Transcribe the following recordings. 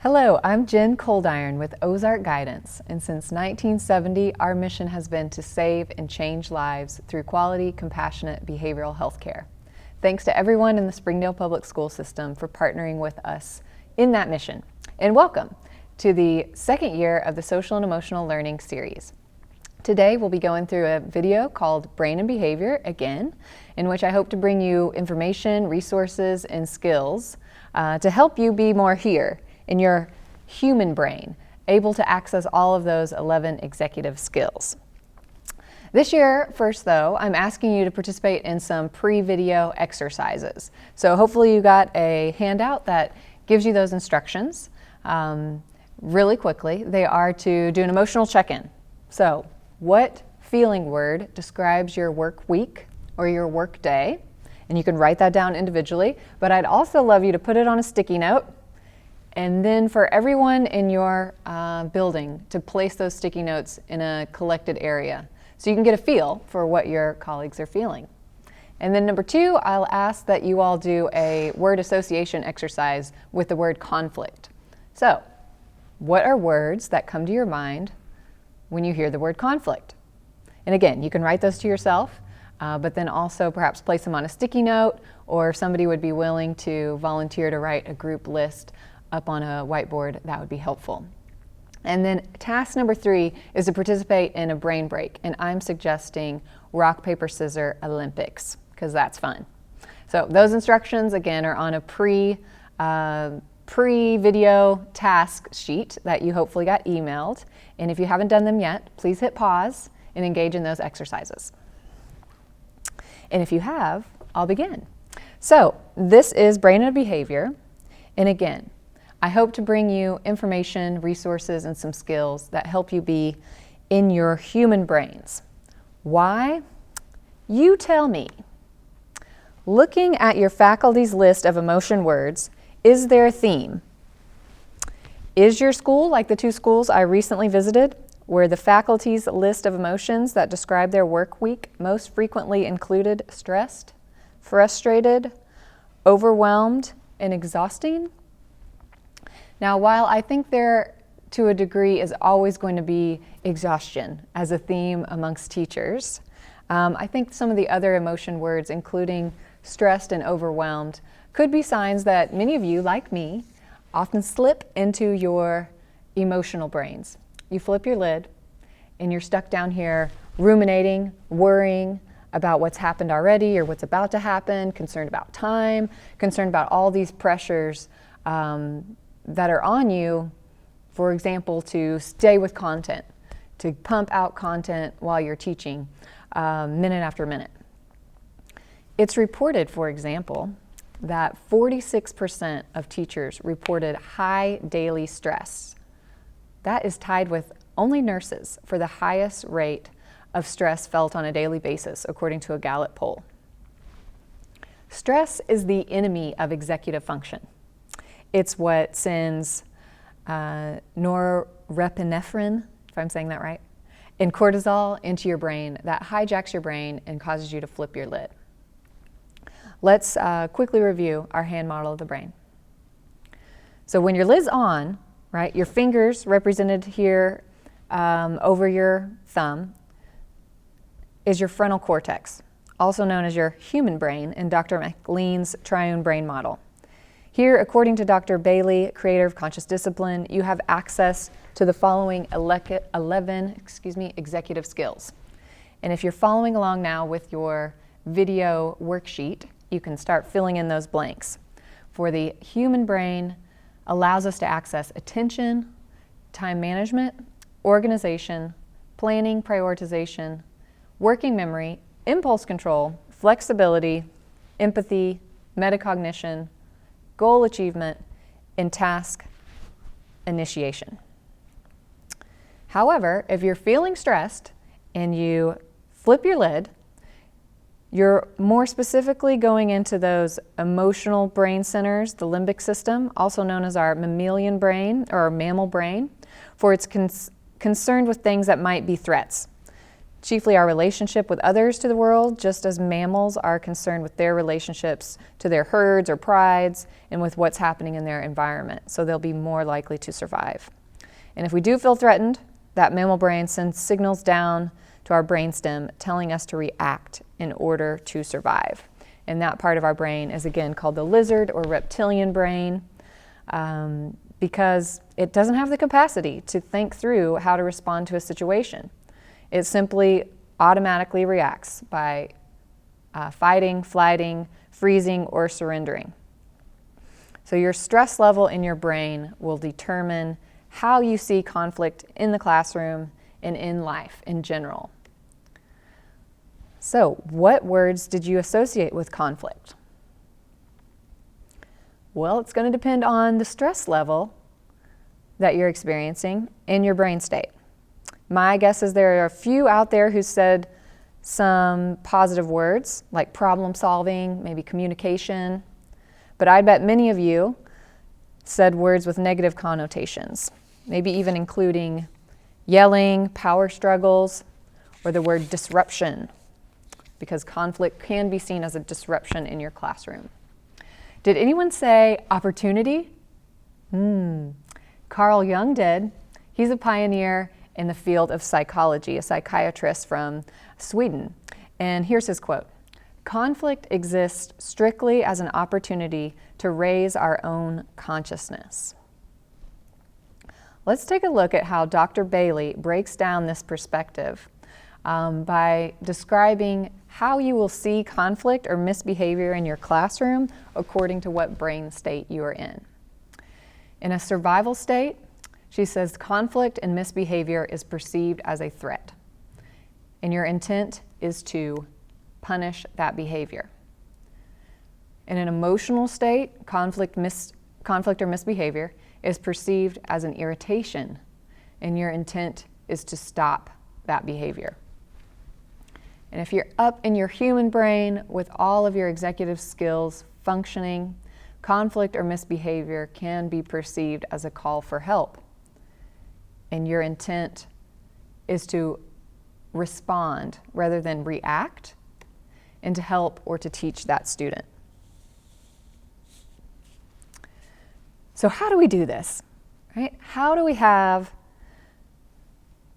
Hello, I'm Jen Coldiron with Ozark Guidance, and since 1970, our mission has been to save and change lives through quality, compassionate behavioral health care. Thanks to everyone in the Springdale Public School System for partnering with us in that mission. And welcome to the second year of the Social and Emotional Learning series. Today we'll be going through a video called Brain and Behavior again, in which I hope to bring you information, resources, and skills to help you be more here in your human brain, able to access all of those 11 executive skills. This year, first though, I'm asking you to participate in some pre-video exercises. So hopefully you got a handout that gives you those instructions really quickly. They are to do an emotional check-in. So what feeling word describes your work week or your work day? And you can write that down individually, but I'd also love you to put it on a sticky note, and then for everyone in your building to place those sticky notes in a collected area so you can get a feel for what your colleagues are feeling. And then number two, I'll ask that you all do a word association exercise with the word conflict. So, what are words that come to your mind when you hear the word conflict? And again, you can write those to yourself, but then also perhaps place them on a sticky note, or if somebody would be willing to volunteer to write a group list up on a whiteboard, that would be helpful. And then task number three is to participate in a brain break, and I'm suggesting rock, paper, scissors Olympics, because that's fun. So those instructions, again, are on a pre-video task sheet that you hopefully got emailed. And if you haven't done them yet, please hit pause and engage in those exercises. And if you have, I'll begin. So this is Brain and Behavior, and again, I hope to bring you information, resources, and some skills that help you be in your human brains. Why? You tell me. Looking at your faculty's list of emotion words, is there a theme? Is your school like the two schools I recently visited, where the faculty's list of emotions that describe their work week most frequently included stressed, frustrated, overwhelmed, and exhausting? Now, while I think there, to a degree, is always going to be exhaustion as a theme amongst teachers, I think some of the other emotion words, including stressed and overwhelmed, could be signs that many of you, like me, often slip into your emotional brains. You flip your lid, and you're stuck down here ruminating, worrying about what's happened already or what's about to happen, concerned about time, concerned about all these pressures that are on you, for example, to stay with content, to pump out content while you're teaching, minute after minute. It's reported, for example, that 46% of teachers reported high daily stress. That is tied with only nurses for the highest rate of stress felt on a daily basis, according to a Gallup poll. Stress is the enemy of executive function. It's what sends norepinephrine, if I'm saying that right, and cortisol into your brain that hijacks your brain and causes you to flip your lid. Let's quickly review our hand model of the brain. So when your lid's on, right, your fingers represented here over your thumb is your frontal cortex, also known as your human brain in Dr. McLean's triune brain model. Here, according to Dr. Bailey, creator of Conscious Discipline, you have access to the following 11 executive skills. And if you're following along now with your video worksheet, you can start filling in those blanks. For the human brain, allows us to access attention, time management, organization, planning, prioritization, working memory, impulse control, flexibility, empathy, metacognition, goal achievement, and task initiation. However, if you're feeling stressed and you flip your lid, you're more specifically going into those emotional brain centers, the limbic system, also known as our mammalian brain or our mammal brain, for it's concerned with things that might be threats. chiefly our relationship with others to the world, just as mammals are concerned with their relationships to their herds or prides and with what's happening in their environment. So they'll be more likely to survive. And if we do feel threatened, that mammal brain sends signals down to our brainstem telling us to react in order to survive. And that part of our brain is again called the lizard or reptilian brain, because it doesn't have the capacity to think through how to respond to a situation. It simply automatically reacts by fighting, flighting, freezing, or surrendering. So your stress level in your brain will determine how you see conflict in the classroom and in life in general. So, what words did you associate with conflict? Well, it's going to depend on the stress level that you're experiencing and your brain state. My guess is there are a few out there who said some positive words like problem solving, maybe communication, but I bet many of you said words with negative connotations, maybe even including yelling, power struggles, or the word disruption, because conflict can be seen as a disruption in your classroom. Did anyone say opportunity? Carl Jung did. He's a pioneer in the field of psychology, a psychiatrist from Sweden. And here's his quote: "Conflict exists strictly as an opportunity to raise our own consciousness." Let's take a look at how Dr. Bailey breaks down this perspective by describing how you will see conflict or misbehavior in your classroom according to what brain state you are in. In a survival state, she says conflict and misbehavior is perceived as a threat, and your intent is to punish that behavior. In an emotional state, conflict or misbehavior is perceived as an irritation, and your intent is to stop that behavior. And if you're up in your human brain with all of your executive skills functioning, conflict or misbehavior can be perceived as a call for help. And your intent is to respond rather than react, and to help or to teach that student. So how do we do this, right? How do we have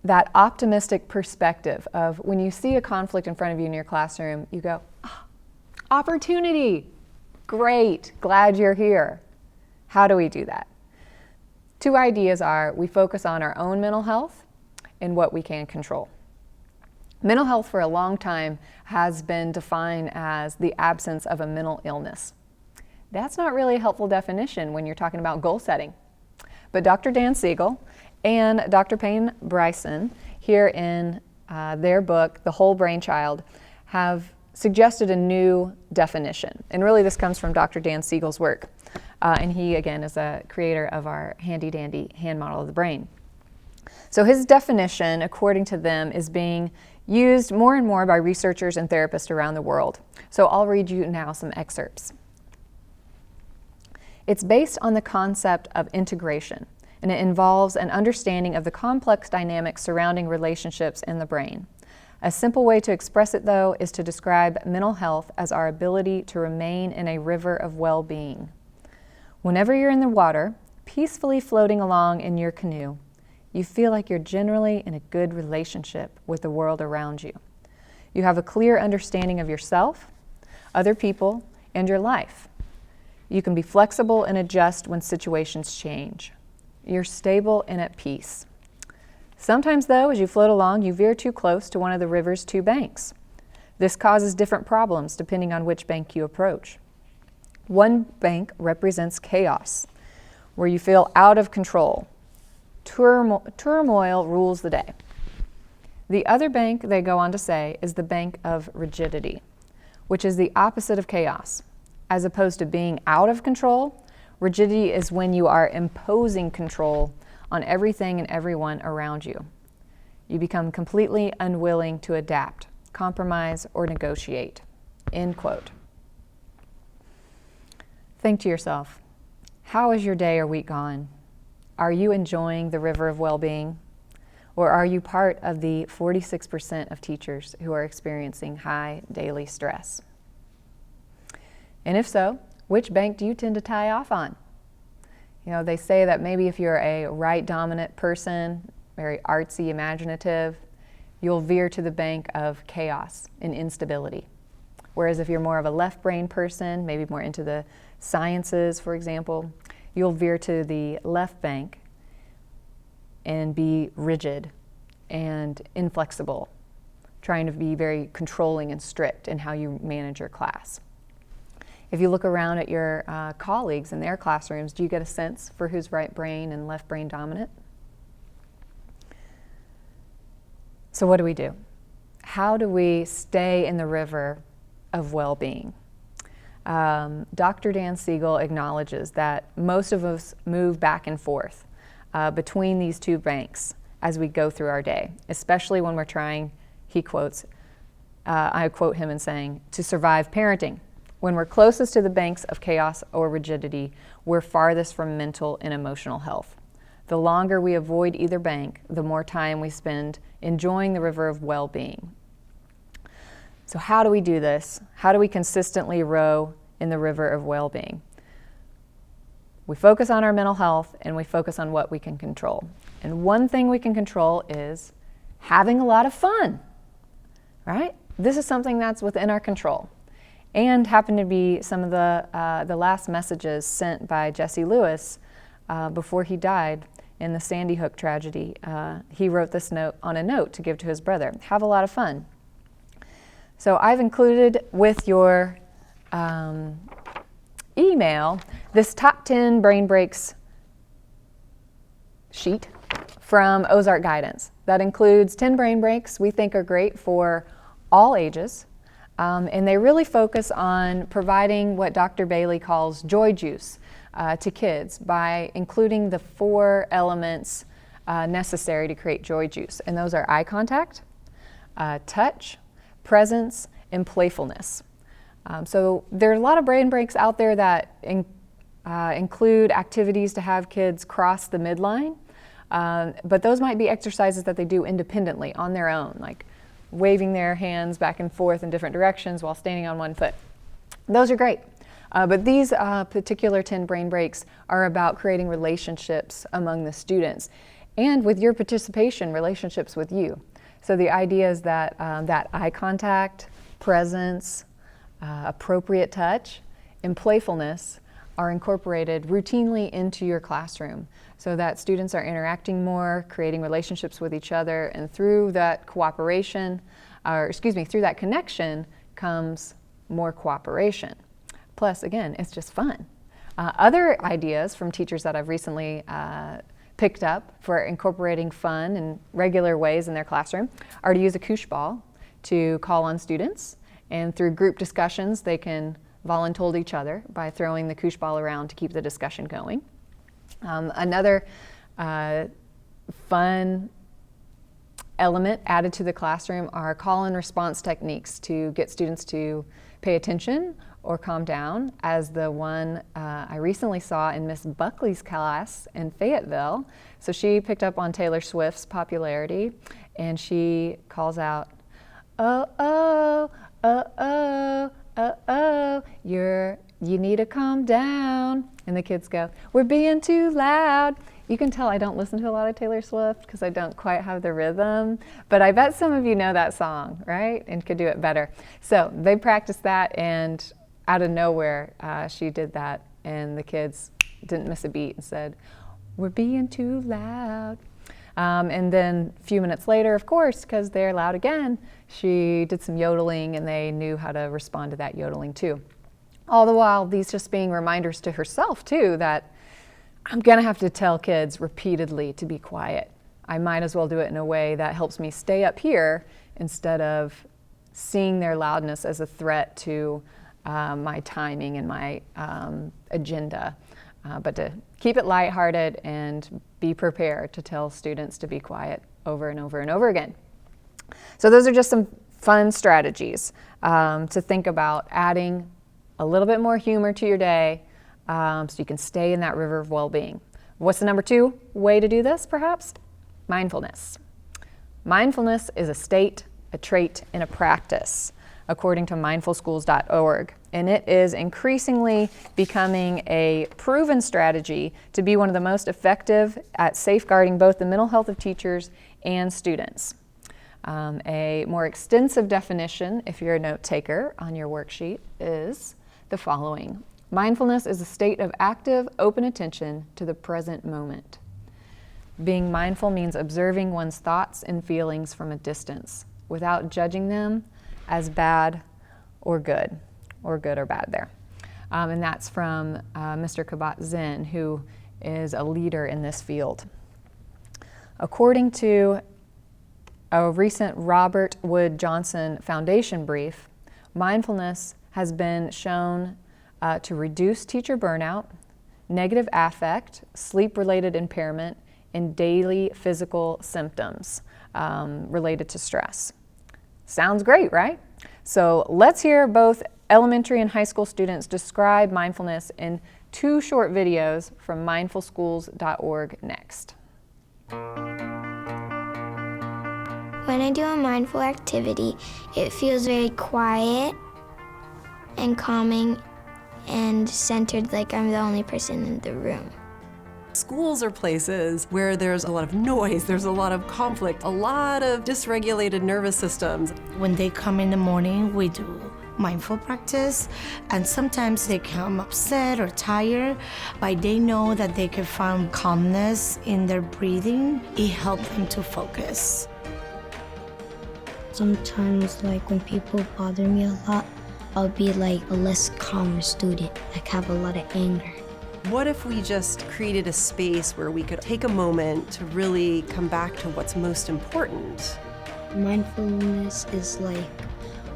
that optimistic perspective of when you see a conflict in front of you in your classroom, you go, opportunity, great, glad you're here. How do we do that? Two ideas are we focus on our own mental health and what we can control. Mental health for a long time has been defined as the absence of a mental illness. That's not really a helpful definition when you're talking about goal setting. But Dr. Dan Siegel and Dr. Payne Bryson, here in their book, The Whole Brain Child, have suggested a new definition. And really this comes from Dr. Dan Siegel's work. And he, again, is a creator of our handy-dandy hand model of the brain. So his definition, according to them, is being used more and more by researchers and therapists around the world. So I'll read you now some excerpts. It's based on the concept of integration, and it involves an understanding of the complex dynamics surrounding relationships in the brain. A simple way to express it, though, is to describe mental health as our ability to remain in a river of well-being. Whenever you're in the water, peacefully floating along in your canoe, you feel like you're generally in a good relationship with the world around you. You have a clear understanding of yourself, other people, and your life. You can be flexible and adjust when situations change. You're stable and at peace. Sometimes, though, as you float along, you veer too close to one of the river's two banks. This causes different problems depending on which bank you approach. One bank represents chaos, where you feel out of control. Turmoil rules the day. The other bank, they go on to say, is the bank of rigidity, which is the opposite of chaos. As opposed to being out of control, rigidity is when you are imposing control on everything and everyone around you. You become completely unwilling to adapt, compromise, or negotiate. End quote. Think to yourself, how is your day or week gone? Are you enjoying the river of well-being? Or are you part of the 46% of teachers who are experiencing high daily stress? And if so, which bank do you tend to tie off on? You know, they say that maybe if you're a right dominant person, very artsy, imaginative, you'll veer to the bank of chaos and instability. Whereas if you're more of a left brain person, maybe more into the sciences, for example, you'll veer to the left bank and be rigid and inflexible, trying to be very controlling and strict in how you manage your class. If you look around at your colleagues in their classrooms, do you get a sense for who's right brain and left brain dominant? So what do we do? How do we stay in the river of well-being? Dr. Dan Siegel acknowledges that most of us move back and forth between these two banks as we go through our day, especially when we're trying, he quotes, I quote him in saying, to survive parenting. When we're closest to the banks of chaos or rigidity, we're farthest from mental and emotional health. The longer we avoid either bank, the more time we spend enjoying the river of well-being. So how do we do this? How do we consistently row in the river of well-being? We focus on our mental health and we focus on what we can control. And one thing we can control is having a lot of fun, right? This is something that's within our control. And happened to be some of the last messages sent by Jesse Lewis before he died in the Sandy Hook tragedy. He wrote this note on a note to give to his brother. Have a lot of fun. So I've included with your email this top 10 brain breaks sheet from Ozark Guidance. That includes 10 brain breaks we think are great for all ages. And they really focus on providing what Dr. Bailey calls joy juice to kids by including the 4 elements necessary to create joy juice. And those are eye contact, touch, presence, and playfulness. So there are a lot of brain breaks out there that include activities to have kids cross the midline, but those might be exercises that they do independently on their own, like waving their hands back and forth in different directions while standing on one foot. Those are great. But these particular 10 brain breaks are about creating relationships among the students and with your participation, relationships with you. So the idea is that that eye contact, presence, appropriate touch, and playfulness are incorporated routinely into your classroom so that students are interacting more, creating relationships with each other, and through that cooperation, through that connection comes more cooperation. Plus, again, it's just fun. Other ideas from teachers that I've recently picked up for incorporating fun in regular ways in their classroom are to use a koosh ball to call on students, and through group discussions they can voluntold each other by throwing the koosh ball around to keep the discussion going. Another fun element added to the classroom are call and response techniques to get students to pay attention or calm down, as the one I recently saw in Miss Buckley's class in Fayetteville. So she picked up on Taylor Swift's popularity and she calls out, "Oh, oh, oh, oh, oh, oh, you need to calm down." And the kids go, "We're being too loud." You can tell I don't listen to a lot of Taylor Swift because I don't quite have the rhythm, but I bet some of you know that song, right? And could do it better. So they practiced that, and out of nowhere, she did that, and the kids didn't miss a beat and said, "We're being too loud." And then a few minutes later, of course, because they're loud again, she did some yodeling, and they knew how to respond to that yodeling too. All the while, these just being reminders to herself too that I'm gonna have to tell kids repeatedly to be quiet. I might as well do it in a way that helps me stay up here instead of seeing their loudness as a threat to my timing and my agenda, but to keep it lighthearted and be prepared to tell students to be quiet over and over and over again. So those are just some fun strategies to think about adding a little bit more humor to your day so you can stay in that river of well-being. What's the number 2 way to do this, perhaps? Mindfulness. Mindfulness is a state, a trait, and a practice, according to mindfulschools.org. And it is increasingly becoming a proven strategy to be one of the most effective at safeguarding both the mental health of teachers and students. A more extensive definition, if you're a note taker on your worksheet, is the following. Mindfulness is a state of active, open attention to the present moment. Being mindful means observing one's thoughts and feelings from a distance without judging them as bad or good or bad there. And that's from Mr. Kabat-Zinn, who is a leader in this field. According to a recent Robert Wood Johnson Foundation brief, mindfulness has been shown to reduce teacher burnout, negative affect, sleep-related impairment, and daily physical symptoms related to stress. Sounds great, right? So let's hear both elementary and high school students describe mindfulness in 2 short videos from mindfulschools.org next. When I do a mindful activity, it feels very quiet and calming and centered, like I'm the only person in the room. Schools are places where there's a lot of noise, there's a lot of conflict, a lot of dysregulated nervous systems. When they come in the morning, we do mindful practice, and sometimes they come upset or tired, but they know that they can find calmness in their breathing. It helps them to focus. Sometimes, like when people bother me a lot, I'll be like a less calmer student, like have a lot of anger. What if we just created a space where we could take a moment to really come back to what's most important? Mindfulness is like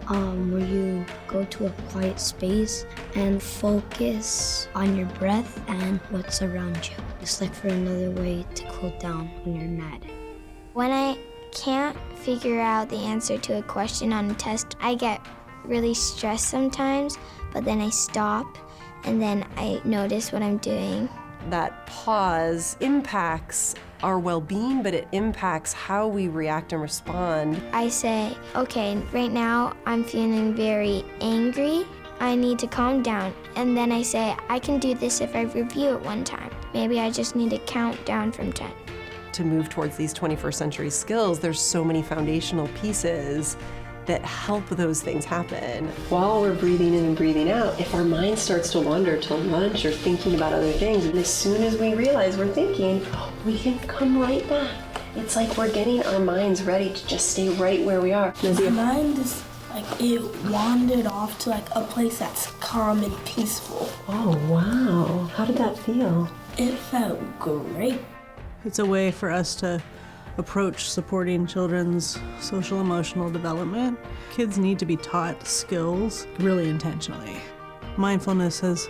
where you go to a quiet space and focus on your breath and what's around you. It's like for another way to cool down when you're mad. When I can't figure out the answer to a question on a test, I get really stressed sometimes, but then I stop and then I notice what I'm doing. That pause impacts our well-being, but it impacts how we react and respond. I say, okay, right now I'm feeling very angry. I need to calm down. And then I say, I can do this if I review it one time. Maybe I just need to count down from 10. To move towards these 21st century skills, there's so many foundational pieces that help those things happen. While we're breathing in and breathing out, if our mind starts to wander till lunch or thinking about other things, and as soon as we realize we're thinking, we can come right back. It's like we're getting our minds ready to just stay right where we are. My mind is like, it wandered off to like a place that's calm and peaceful. Oh, wow. How did that feel? It felt great. It's a way for us to approach supporting children's social emotional development. Kids need to be taught skills really intentionally. Mindfulness has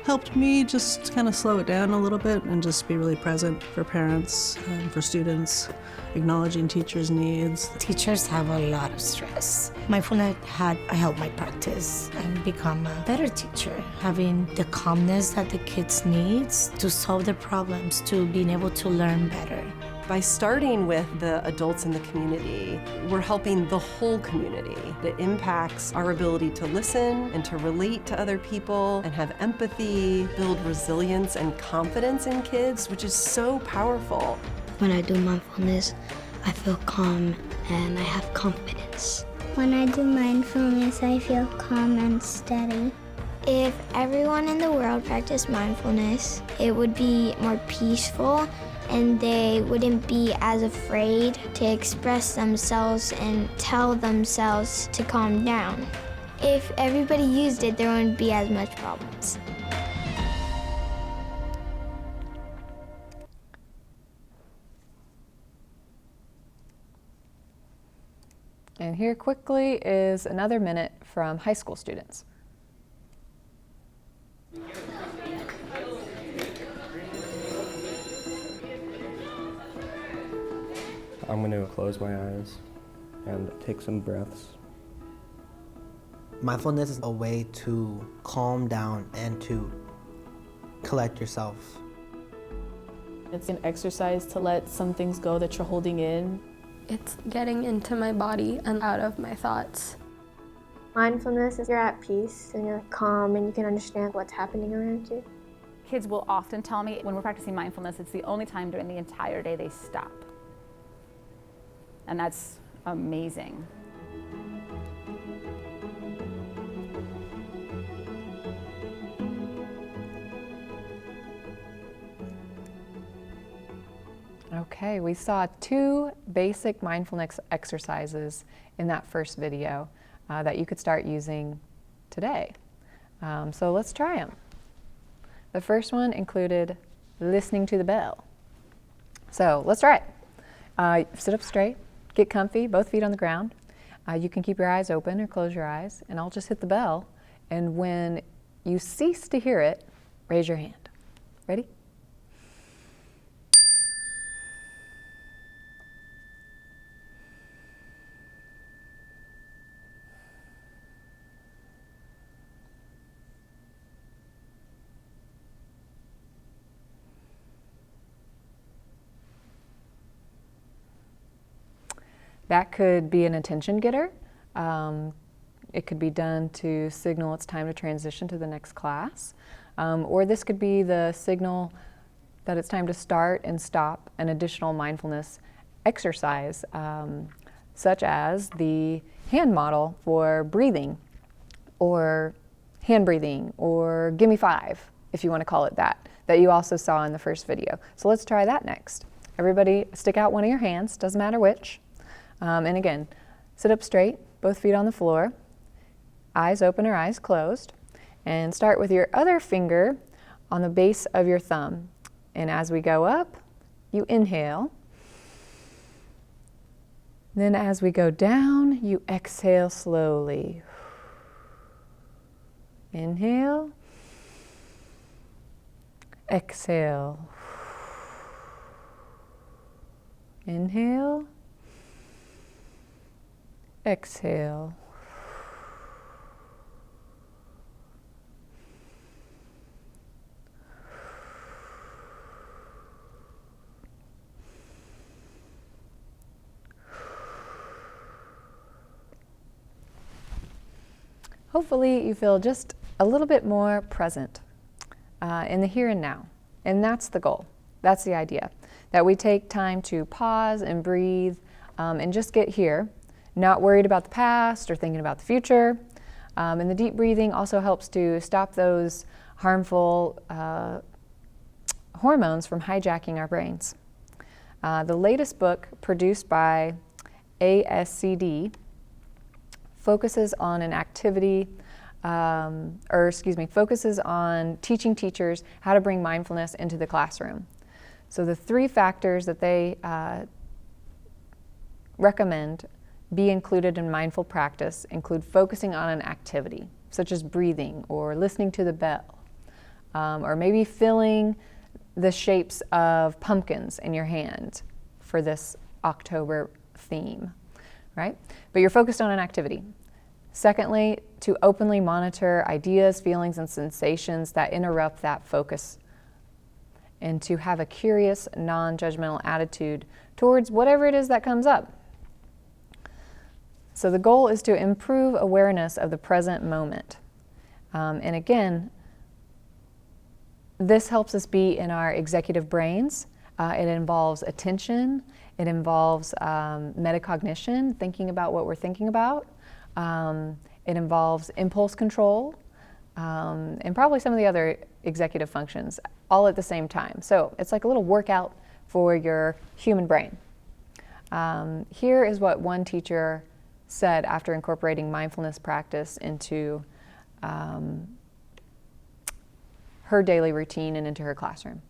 helped me just kind of slow it down a little bit and just be really present for parents and for students, acknowledging teachers' needs. Teachers have a lot of stress. Mindfulness had helped my practice and become a better teacher, having the calmness that the kids need to solve their problems, to being able to learn better. By starting with the adults in the community, we're helping the whole community. It impacts our ability to listen and to relate to other people and have empathy, build resilience and confidence in kids, which is so powerful. When I do mindfulness, I feel calm and I have confidence. When I do mindfulness, I feel calm and steady. If everyone in the world practiced mindfulness, it would be more peaceful and they wouldn't be as afraid to express themselves and tell themselves to calm down. If everybody used it, there wouldn't be as much problems. And here quickly is another minute from high school students. I'm going to close my eyes and take some breaths. Mindfulness is a way to calm down and to collect yourself. It's an exercise to let some things go that you're holding in. It's getting into my body and out of my thoughts. Mindfulness is you're at peace and you're calm and you can understand what's happening around you. Kids will often tell me when we're practicing mindfulness, it's the only time during the entire day they stop. And that's amazing. Okay, we saw 2 basic mindfulness exercises in that first video that you could start using today. So let's try them. The first one included listening to the bell. So let's try it. Sit up straight, get comfy, both feet on the ground. You can keep your eyes open or close your eyes, and I'll just hit the bell. And when you cease to hear it, raise your hand. Ready? That could be an attention getter. It could be done to signal it's time to transition to the next class. Or this could be the signal that it's time to start and stop an additional mindfulness exercise, such as the hand model for breathing, or hand breathing, or gimme 5, if you want to call it that you also saw in the first video. So let's try that next. Everybody stick out one of your hands, doesn't matter which. And again, sit up straight, both feet on the floor, eyes open or eyes closed, and start with your other finger on the base of your thumb. And as we go up, you inhale. Then as we go down, you exhale slowly. Inhale, exhale. Inhale, exhale. Hopefully you feel just a little bit more present in the here and now. And that's the goal. That's the idea. That we take time to pause and breathe and just get here, not worried about the past or thinking about the future. And the deep breathing also helps to stop those harmful hormones from hijacking our brains. The latest book, produced by ASCD, focuses on an activity, focuses on teaching teachers how to bring mindfulness into the classroom. So the 3 factors that they recommend be included in mindful practice include focusing on an activity, such as breathing or listening to the bell, or maybe filling the shapes of pumpkins in your hand for this October theme, right? But you're focused on an activity. Secondly, to openly monitor ideas, feelings, and sensations that interrupt that focus, and to have a curious, non-judgmental attitude towards whatever it is that comes up. So the goal is to improve awareness of the present moment. And again, this helps us be in our executive brains. It involves attention. It involves metacognition, thinking about what we're thinking about. It involves impulse control, and probably some of the other executive functions, all at the same time. So it's like a little workout for your human brain. Here is what one teacher said after incorporating mindfulness practice into her daily routine and into her classroom.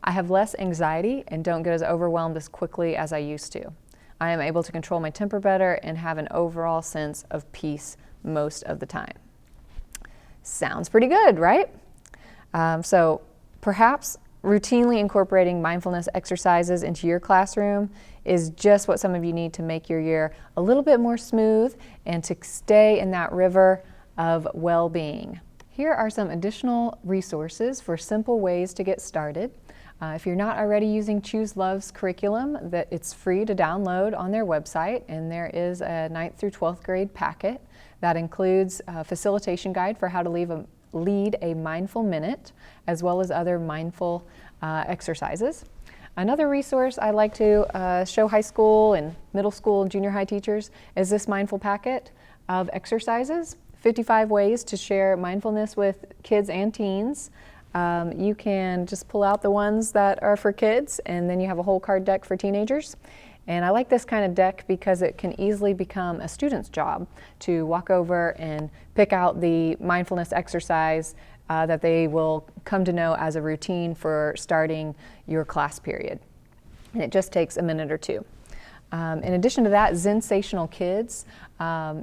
I have less anxiety and don't get as overwhelmed as quickly as I used to. I am able to control my temper better and have an overall sense of peace most of the time. Sounds pretty good, right? So perhaps routinely incorporating mindfulness exercises into your classroom is just what some of you need to make your year a little bit more smooth and to stay in that river of well-being. Here are some additional resources for simple ways to get started. If you're not already using Choose Love's curriculum, that it's free to download on their website, and there is a 9th through 12th grade packet that includes a facilitation guide for how to lead a mindful minute, as well as other mindful exercises. Another resource I like to show high school and middle school and junior high teachers is this mindful packet of exercises, 55 ways to share mindfulness with kids and teens. You can just pull out the ones that are for kids, and then you have a whole card deck for teenagers. And I like this kind of deck because it can easily become a student's job to walk over and pick out the mindfulness exercise that they will come to know as a routine for starting your class period. And it just takes a minute or two. In addition to that, Zensational Kids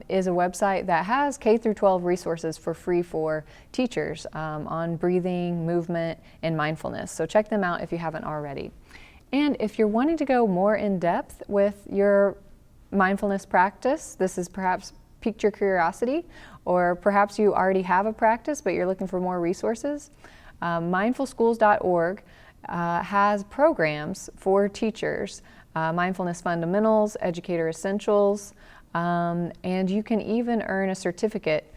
is a website that has K through 12 resources for free for teachers on breathing, movement, and mindfulness. So check them out if you haven't already. And if you're wanting to go more in depth with your mindfulness practice, this has perhaps piqued your curiosity, or perhaps you already have a practice but you're looking for more resources, mindfulschools.org has programs for teachers, mindfulness fundamentals, educator essentials, and you can even earn a certificate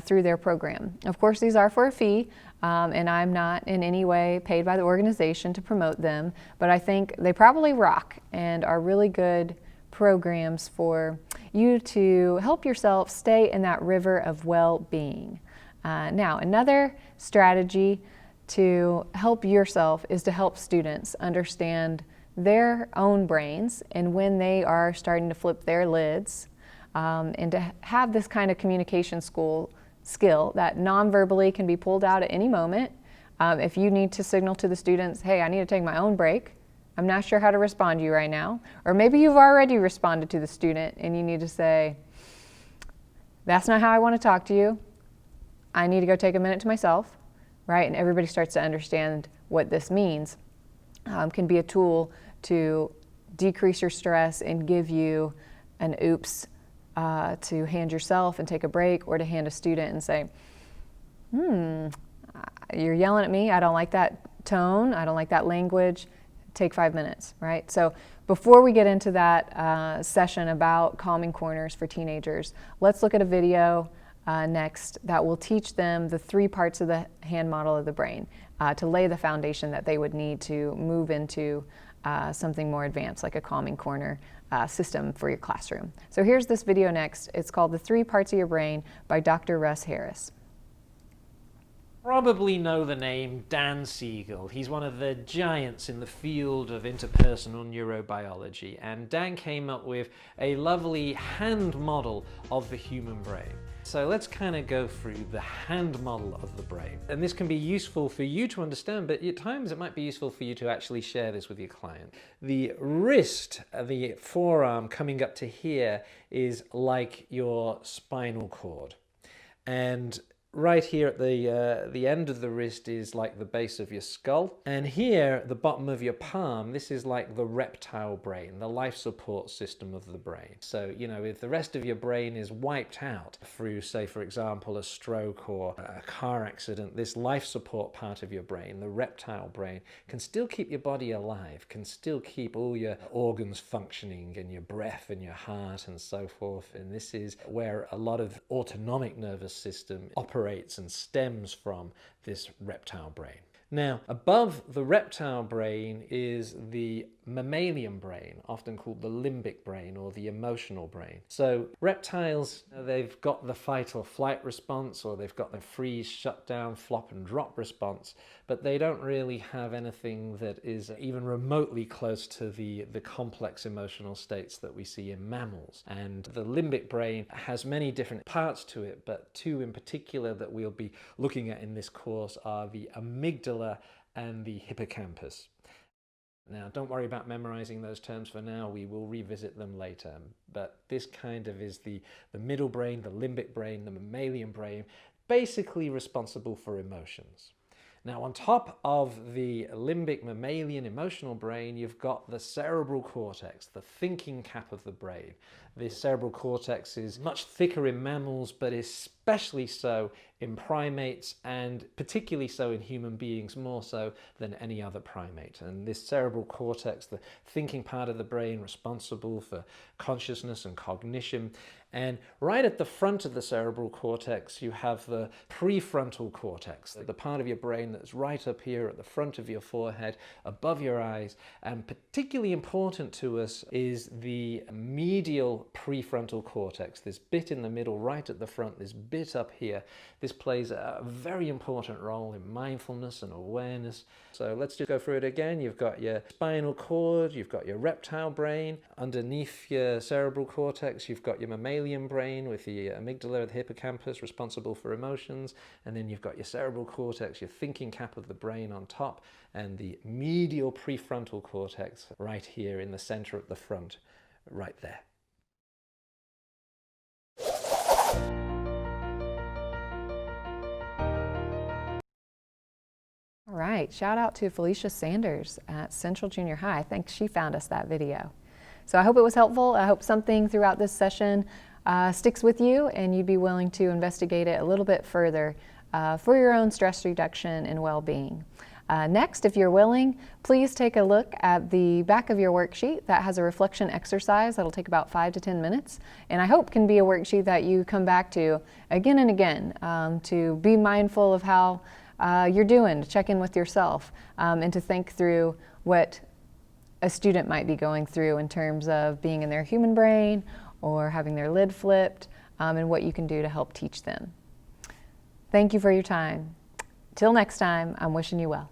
through their program. Of course, these are for a fee, and I'm not in any way paid by the organization to promote them, but I think they probably rock and are really good programs for you to help yourself stay in that river of well-being. Now, another strategy to help yourself is to help students understand their own brains and when they are starting to flip their lids, and to have this kind of communication skill that non-verbally can be pulled out at any moment. If you need to signal to the students, hey, I need to take my own break, I'm not sure how to respond to you right now, or maybe you've already responded to the student and you need to say, that's not how I want to talk to you, I need to go take a minute to myself, right? And everybody starts to understand what this means. Can be a tool to decrease your stress and give you an oops to hand yourself and take a break, or to hand a student and say, you're yelling at me, I don't like that tone, I don't like that language, take 5 minutes, right? So before we get into that session about calming corners for teenagers, let's look at a video next that will teach them the 3 parts of the hand model of the brain to lay the foundation that they would need to move into something more advanced, like a calming corner system for your classroom. So here's this video next. It's called The 3 Parts of Your Brain by Dr. Russ Harris. Probably know the name Dan Siegel. He's one of the giants in the field of interpersonal neurobiology, and Dan came up with a lovely hand model of the human brain. So let's kind of go through the hand model of the brain. And this can be useful for you to understand, but at times it might be useful for you to actually share this with your client. The wrist, the forearm coming up to here, is like your spinal cord. And right here at the end of the wrist is like the base of your skull. And here, at the bottom of your palm, this is like the reptile brain, the life support system of the brain. So, you know, if the rest of your brain is wiped out through, say, for example, a stroke or a car accident, this life support part of your brain, the reptile brain, can still keep your body alive, can still keep all your organs functioning, and your breath and your heart and so forth. And this is where a lot of autonomic nervous system operates and stems from this reptile brain. Now, above the reptile brain is the mammalian brain, often called the limbic brain or the emotional brain. So reptiles, they've got the fight or flight response, or they've got the freeze, shut down, flop and drop response, but they don't really have anything that is even remotely close to the complex emotional states that we see in mammals. And the limbic brain has many different parts to it, but 2 in particular that we'll be looking at in this course are the amygdala and the hippocampus. Now, don't worry about memorizing those terms for now, we will revisit them later. But this kind of is the middle brain, the limbic brain, the mammalian brain, basically responsible for emotions. Now, on top of the limbic mammalian emotional brain, you've got the cerebral cortex, the thinking cap of the brain. The cerebral cortex is much thicker in mammals, but especially especially so in primates, and particularly so in human beings, more so than any other primate. And this cerebral cortex, the thinking part of the brain responsible for consciousness and cognition. And right at the front of the cerebral cortex, you have the prefrontal cortex, the part of your brain that's right up here at the front of your forehead, above your eyes. And particularly important to us is the medial prefrontal cortex, this bit in the middle, right at the front, this bit up here. This plays a very important role in mindfulness and awareness. So let's just go through it again. You've got your spinal cord, you've got your reptile brain. Underneath your cerebral cortex, you've got your mammalian brain with the amygdala, the hippocampus, responsible for emotions. And then you've got your cerebral cortex, your thinking cap of the brain on top, and the medial prefrontal cortex right here in the center at the front, right there. All right, shout out to Felicia Sanders at Central Junior High. I think she found us that video. So I hope it was helpful. I hope something throughout this session sticks with you and you'd be willing to investigate it a little bit further for your own stress reduction and well-being. Next, if you're willing, please take a look at the back of your worksheet that has a reflection exercise that'll take about 5 to 10 minutes, and I hope can be a worksheet that you come back to again and again to be mindful of how you're doing, to check in with yourself, and to think through what a student might be going through in terms of being in their human brain or having their lid flipped, and what you can do to help teach them. Thank you for your time. Till next time, I'm wishing you well.